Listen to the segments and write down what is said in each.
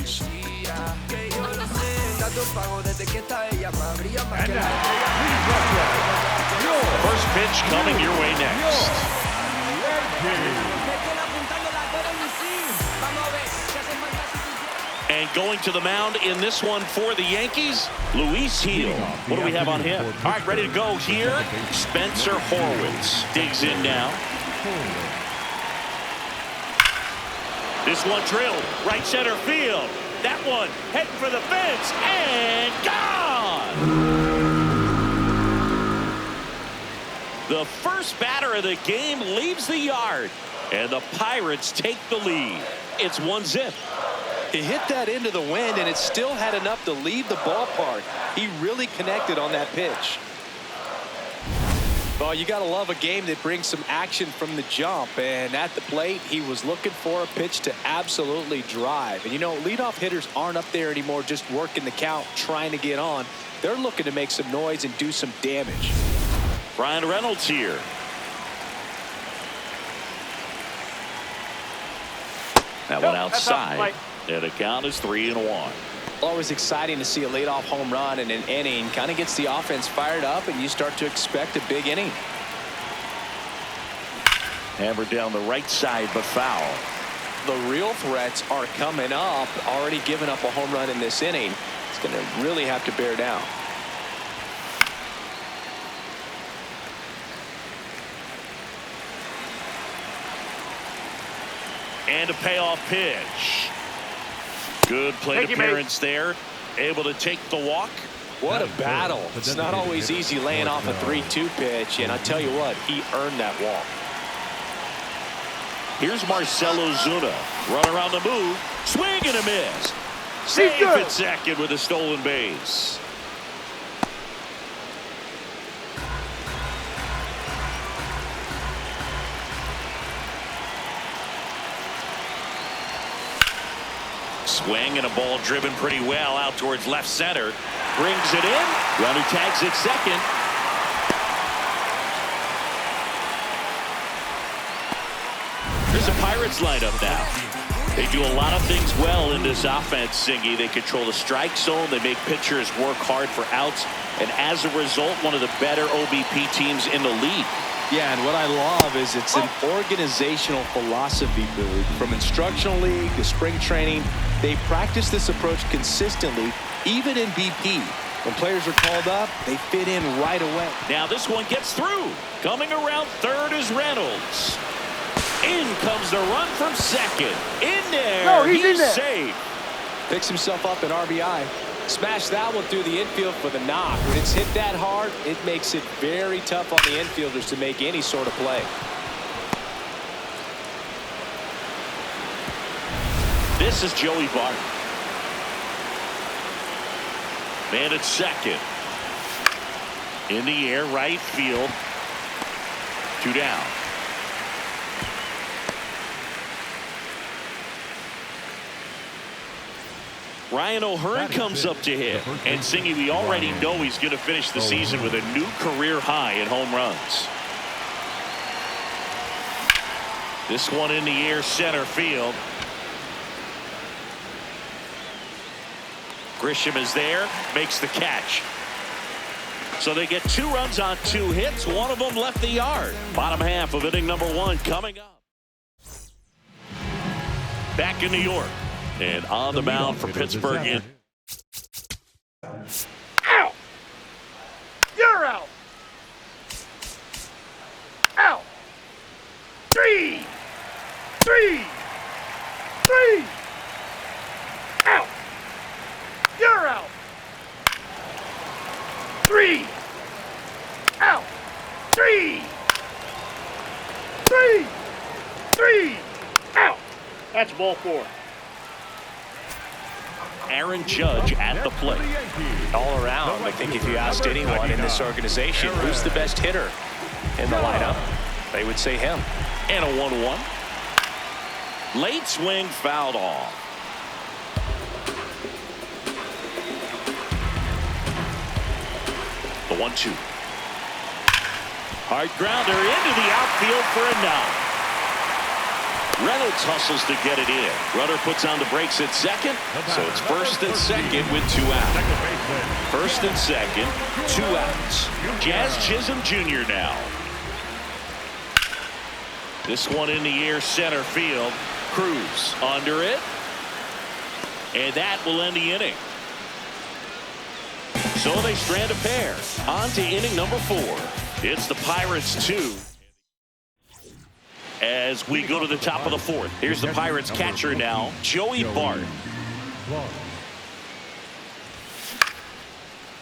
Yankees. First pitch coming your way next. And going to the mound in this one for the Yankees, Luis Heel. What do we have on him? All right, ready to go here. Spencer Horwitz digs in now. This one drilled right center field. That one heading for the fence and gone. The first batter of the game leaves the yard, and the Pirates take the lead. It's 1-0. He hit that into the wind, and it still had enough to leave the ballpark. He really connected on that pitch. Well, you got to love a game that brings some action from the jump, and at the plate, he was looking for a pitch to absolutely drive. And, you know, leadoff hitters aren't up there anymore just working the count, trying to get on. They're looking to make some noise and do some damage. Ryan Reynolds here. That one outside. And the count is 3-1. Always exciting to see a leadoff home run in an inning. Kind of gets the offense fired up, and you start to expect a big inning. Hammered down the right side, but foul. The real threats are coming up. Already giving up a home run in this inning. It's going to really have to bear down. And a payoff pitch. Good plate appearance there. Able to take the walk. What a battle. It's not always easy laying off a 3-2 pitch, and I tell you what, he earned that walk. Here's Marcell Ozuna. Run around the move. Swing and a miss. Safe at second with a stolen base. Swing and a ball driven pretty well out towards left center. Brings it in. Runner tags at second. There's a Pirates lineup now. They do a lot of things well in this offense, Singy. They control the strike zone. They make pitchers work hard for outs. And as a result, one of the better OBP teams in the league. Yeah, and what I love is it's an organizational philosophy, Boog. From instructional league to spring training, they practice this approach consistently, even in BP. When players are called up, they fit in right away. Now this one gets through. Coming around third is Reynolds. In comes the run from second. In there. No, he's in there. Safe. Picks himself up in RBI. Smash that one through the infield for the knock. When it's hit that hard, it makes it very tough on the infielders to make any sort of play. This is Joey Bart. Man at second. In the air, right field. 2 down. Ryan O'Hearn comes up to hit. And Singy, we already know he's going to finish the season with a new career high in home runs. This one in the air, center field. Grisham is there, makes the catch. So they get 2 runs on 2 hits. One of them left the yard. Bottom half of inning number 1 coming up. Back in New York. And on the mound for Pittsburgh. Out! You're out! Out! 3! 3! 3! Out! You're out! 3! Out! 3! 3! 3! Out! That's ball 4. Aaron Judge at the plate. All around, I think if you asked anyone in this organization who's the best hitter in the lineup, they would say him. And a 1-1. Late swing fouled off. The 1-2. Hard grounder into the outfield for a knock. Reynolds hustles to get it in. Runner puts on the brakes at second. So it's first and second with 2 out. First and second, 2 outs. Jazz Chisholm Jr. now. This one in the air, center field. Cruz under it. And that will end the inning. So they strand a pair. On to inning number 4. It's the Pirates 2. As we go to the top of the 4th. Here's the Pirates catcher now, Joey Bart.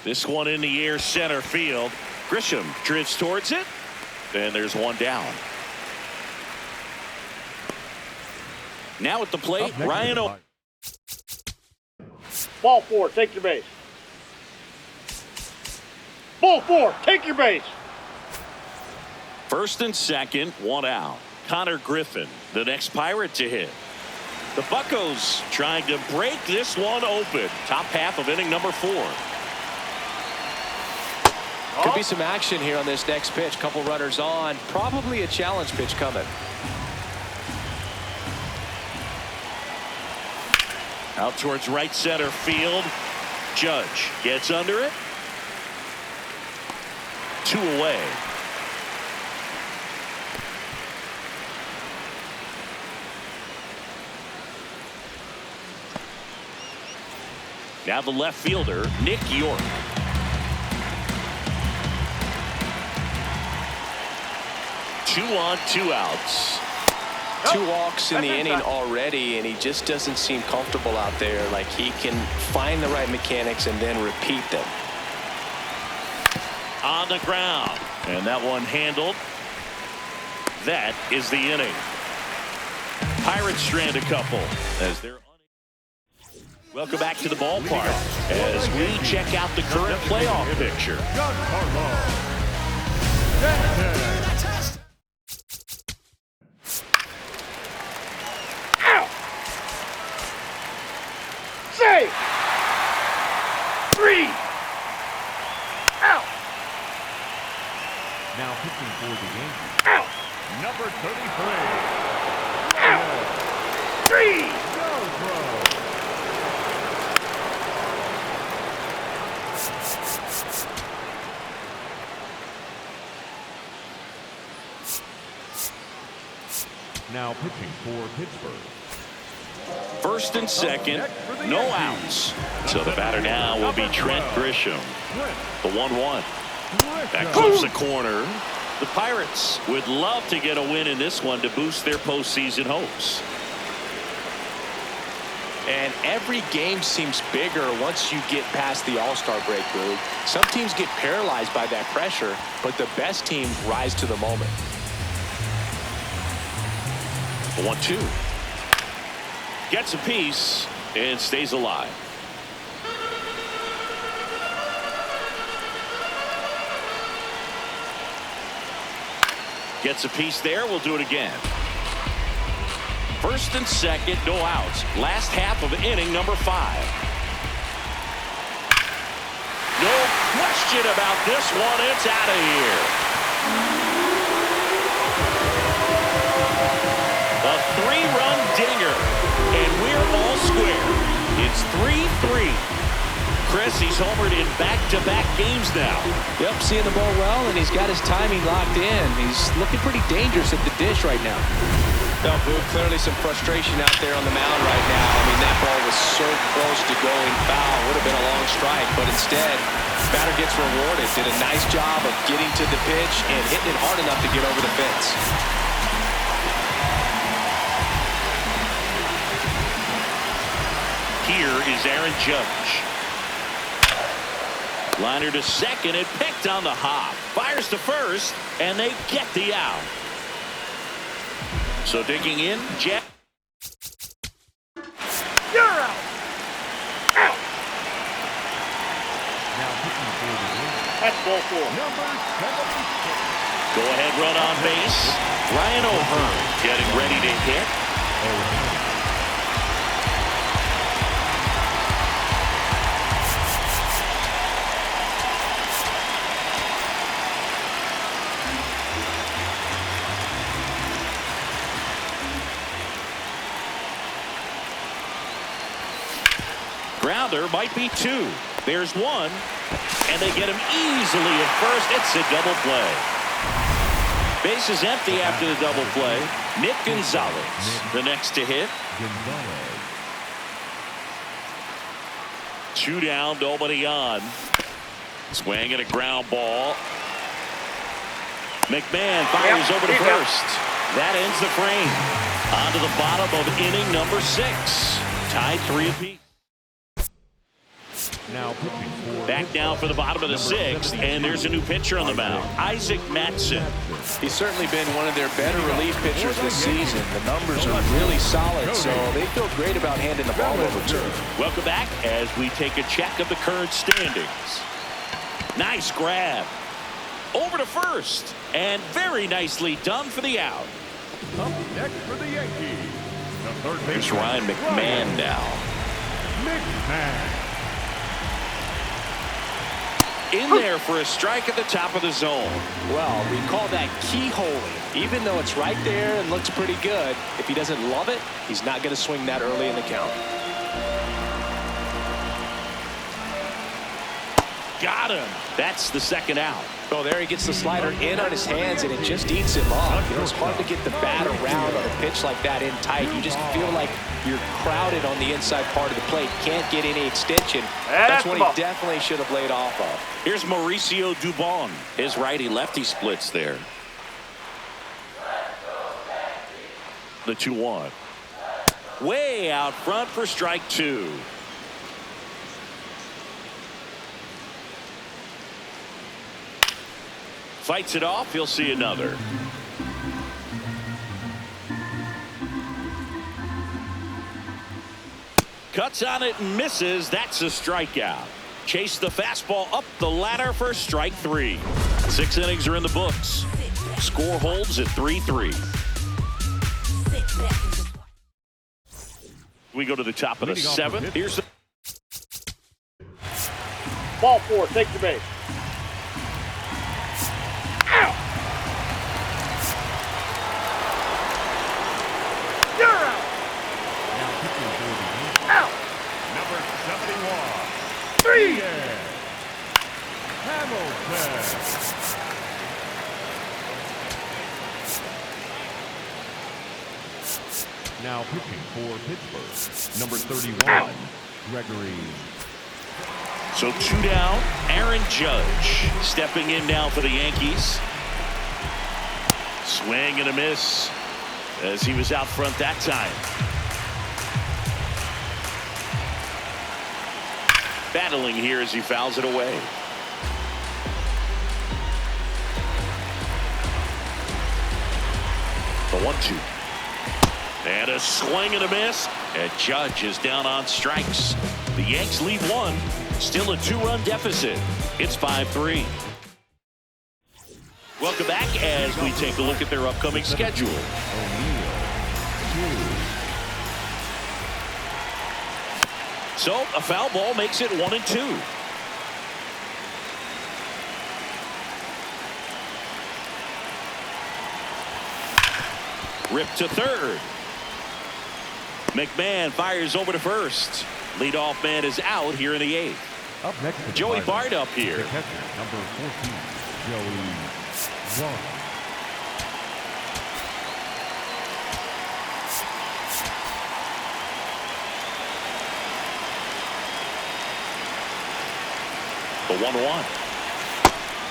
This one in the air, center field. Grisham drifts towards it. And there's one down. Now at the plate, Ryan O. Ball 4, take your base. Ball 4, take your base. First and second, 1 out. Connor Griffin, the next Pirate to hit. The Buccos trying to break this one open. Top half of inning number 4. Could be some action here on this next pitch. Couple runners on. Probably a challenge pitch coming. Out towards right center field. Judge gets under it. 2 away. Now the left fielder, Nick York. Two on, 2 outs. 2 walks in the inning already, and he just doesn't seem comfortable out there. Like he can find the right mechanics and then repeat them. On the ground. And that one handled. That is the inning. Pirates strand a couple as they're. Welcome back to the ballpark as we check out the current playoff picture. Out. Save. 3. Out. Now pitching for the Yankees. Out. Number 33. Out. 3. Now pitching for Pittsburgh. First and second, no outs. So the batter now will be Trent Grisham. The 1-1. That clips the corner. The Pirates would love to get a win in this one to boost their postseason hopes. And every game seems bigger once you get past the All-Star break, Luke. Some teams get paralyzed by that pressure, but the best team rise to the moment. The 1-2. Gets a piece and stays alive. Gets a piece there. We'll do it again. First and second, no outs. Last half of inning number 5. No question about this one. It's out of here. A 3-run dinger, and we're all square. It's 3-3. Chris, he's homered in back-to-back games now. Yep, seeing the ball well, and he's got his timing locked in. He's looking pretty dangerous at the dish right now. No, clearly some frustration out there on the mound right now. I mean, that ball was so close to going foul. Would have been a long strike, but instead, batter gets rewarded. Did a nice job of getting to the pitch and hitting it hard enough to get over the fence. Here is Aaron Judge. Liner to second and picked on the hop. Fires to first, and they get the out. So digging in, Jack. You're out. Out. Now pitching for the Yankees. That's ball 4. Number 76. Go ahead run on base. Ryan O'Hearn getting ready to hit. Grounder might be 2. There's 1. And they get him easily at first. It's a double play. Base is empty after the double play. Nick Gonzalez, the next to hit. 2 down, nobody on. Swing and a ground ball. McMahon fires over to first. That ends the frame. On to the bottom of inning number 6. Tied 3 apiece. Now pitching for Back now for the bottom of the 6th, and there's a new pitcher on the mound, Isaac Matson. He's certainly been one of their better relief pitchers this season. The numbers are really solid, so they feel great about handing the ball over to him. Welcome back as we take a check of the current standings. Nice grab. Over to first, and very nicely done for the out. up next for the Yankees. The third Here's baseman, Ryan McMahon now. McMahon. In there for a strike at the top of the zone. Well, we call that keyholing. Even though it's right there and looks pretty good, if he doesn't love it, he's not going to swing that early in the count. Got him. That's the second out. Oh, there he gets the slider in on his hands, and it just eats him up. You know, it's hard to get the bat around on a pitch like that in tight. You just feel like you're crowded on the inside part of the plate. Can't get any extension. That's what he definitely should have laid off of. Here's Mauricio Dubon. His righty-lefty splits there. The 2-1. Way out front for strike 2. Fights it off. He'll see another. Cuts on it and misses. That's a strikeout. Chase the fastball up the ladder for strike 3. 6 innings are in the books. Score holds at 3-3. We go to the top of the 7th. Here's the Ball 4, take the base. Out. You're out. Now pitching for the Yankees. Out. Number 71. 3. Hamilton. Now pitching for Pittsburgh. Number 31. Gregory. So 2 down. Aaron Judge stepping in now for the Yankees. Swing and a miss as he was out front that time. Battling here as he fouls it away. The 1-2. And a swing and a miss. And Judge is down on strikes. The Yanks lead 1. Still a 2-run deficit. It's 5-3. Welcome back as we take a look at their upcoming schedule. So a foul ball makes it 1-2. Rip to third. McMahon fires over to first. Leadoff man is out here in the 8th. Up next, Joey Bart up here. The catcher, number 14, Joey Bart. The 1-1.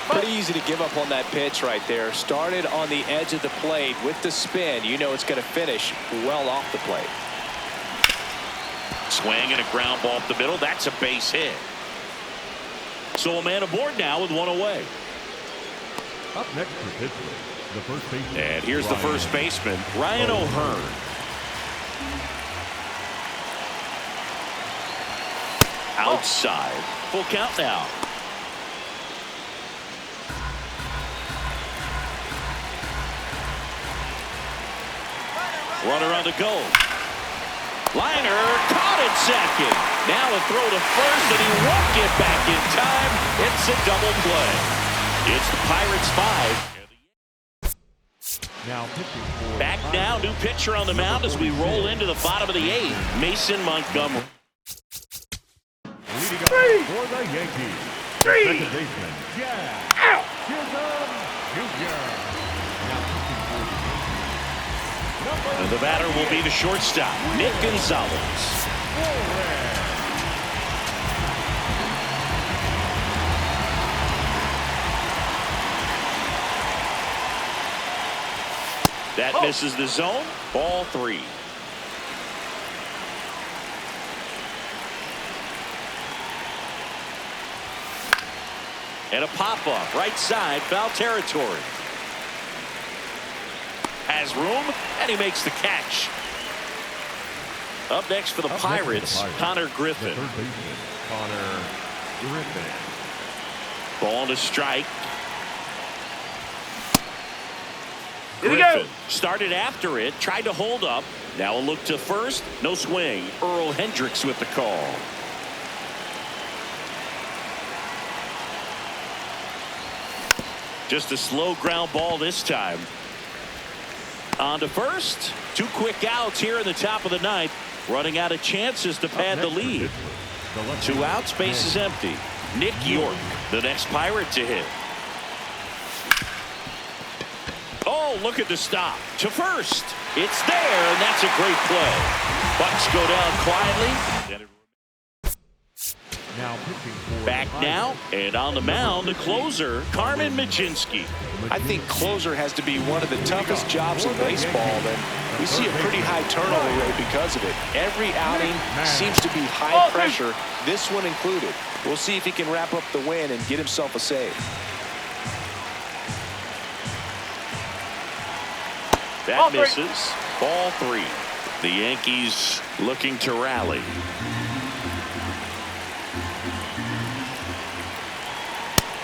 Pretty easy to give up on that pitch right there. Started on the edge of the plate with the spin. You know it's going to finish well off the plate. Swing and a ground ball up the middle. That's a base hit. So a man aboard now with 1 away. Up next for Pittsburgh, the first baseman. And here's the first baseman, Ryan O'Hearn. Outside. Full count now. Runner on the go. Liner caught at second. Now a throw to first, and he won't get back in time. It's a double play. It's the Pirates 5. Now pitching for Back now, new pitcher on the mound as we roll into the bottom of the 8th. Mason Montgomery. Leading up for the Yankees, second baseman, Out. Jr. Now pitching for the Yankees, And the batter will be the shortstop, Nick Gonzalez. That misses the zone. Ball 3. And a pop-up right side, foul territory. Has room, and he makes the catch. Up next for the Pirates, Connor Griffin. the third baseman, Connor Griffin. Ball to strike. Here we go. Griffin started after it, tried to hold up. Now a look to first, no swing. Earl Hendricks with the call. Just a slow ground ball this time. On to first. 2 quick outs here in the top of the ninth. Running out of chances to pad the lead. 2 outs, base is empty. Nick York, the next Pirate to hit. Oh, look at the stop. To first. It's there, and that's a great play. Bucks go down quietly. Now pitching for Back now, and on the mound, the closer, Carmen Mlodzinski. I think closer has to be one of the toughest jobs in baseball, and we see a pretty high turnover rate because of it. Every outing seems to be high pressure, this one included. We'll see if he can wrap up the win and get himself a save. That misses. Ball 3. The Yankees looking to rally.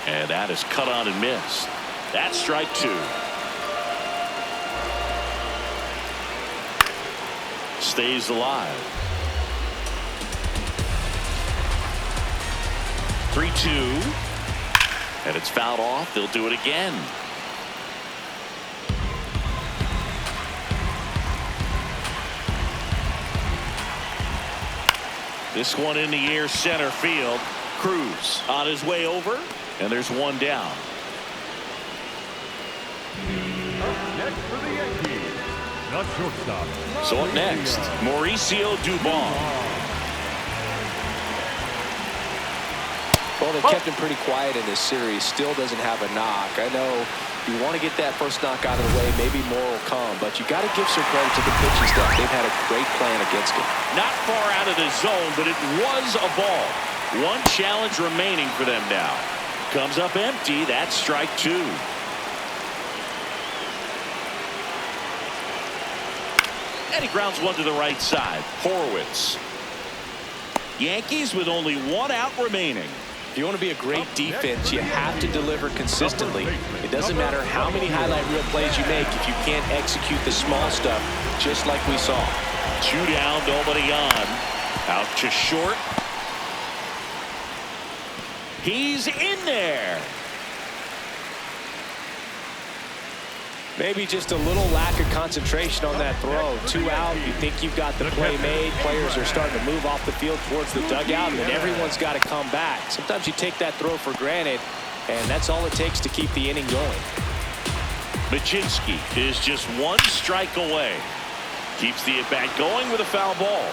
And that is cut on and missed. That's strike 2. Stays alive. 3-2. And it's fouled off. They'll do it again. This one in the air, center field. Cruz on his way over, and there's one down. Up next for the Yankees, the shortstop. So up next, Mauricio Dubon. Well, they kept him pretty quiet in this series. Still doesn't have a knock. I know you want to get that first knock out of the way. Maybe more will come, but you got to give some credit to the pitching staff. They've had a great plan against him. Not far out of the zone, but it was a ball. One challenge remaining for them now. Comes up empty. That's strike 2. And he grounds one to the right side. Horwitz. Yankees with only 1 out remaining. If you want to be a great defense, you have to deliver consistently. It doesn't matter how many highlight reel plays you make if you can't execute the small stuff, just like we saw. 2 down, nobody on. Out to short. He's in there. Maybe just a little lack of concentration on that throw. 2 out, you think you've got the play made. Players are starting to move off the field towards the dugout, and then everyone's got to come back. Sometimes you take that throw for granted, and that's all it takes to keep the inning going. Mlodzinski is just 1 strike away. Keeps the at-bat going with a foul ball.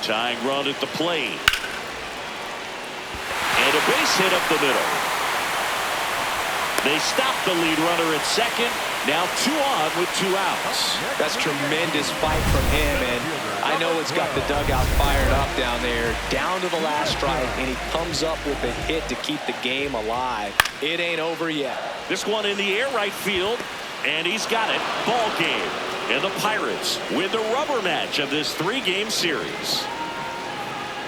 Tying run at the plate. And a base hit up the middle. They stop the lead runner at second. Now 2 on with 2 outs. That's tremendous fight from him, and I know it's got the dugout fired up down there. Down to the last strike, and he comes up with a hit to keep the game alive. It ain't over yet. This one in the air, right field, and he's got it. Ball game. And the Pirates win the rubber match of this 3-game series.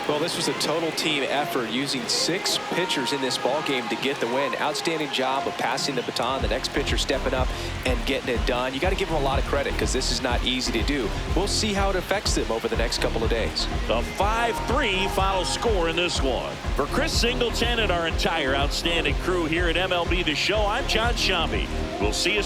Well, this was a total team effort, using 6 pitchers in this ball game to get the win. Outstanding job of passing the baton, the next pitcher stepping up and getting it done. You got to give them a lot of credit because this is not easy to do. We'll see how it affects them over the next couple of days. The 5-3 final score in this one. For Chris Singleton and our entire outstanding crew here at MLB The Show, I'm John Shambi. We'll see you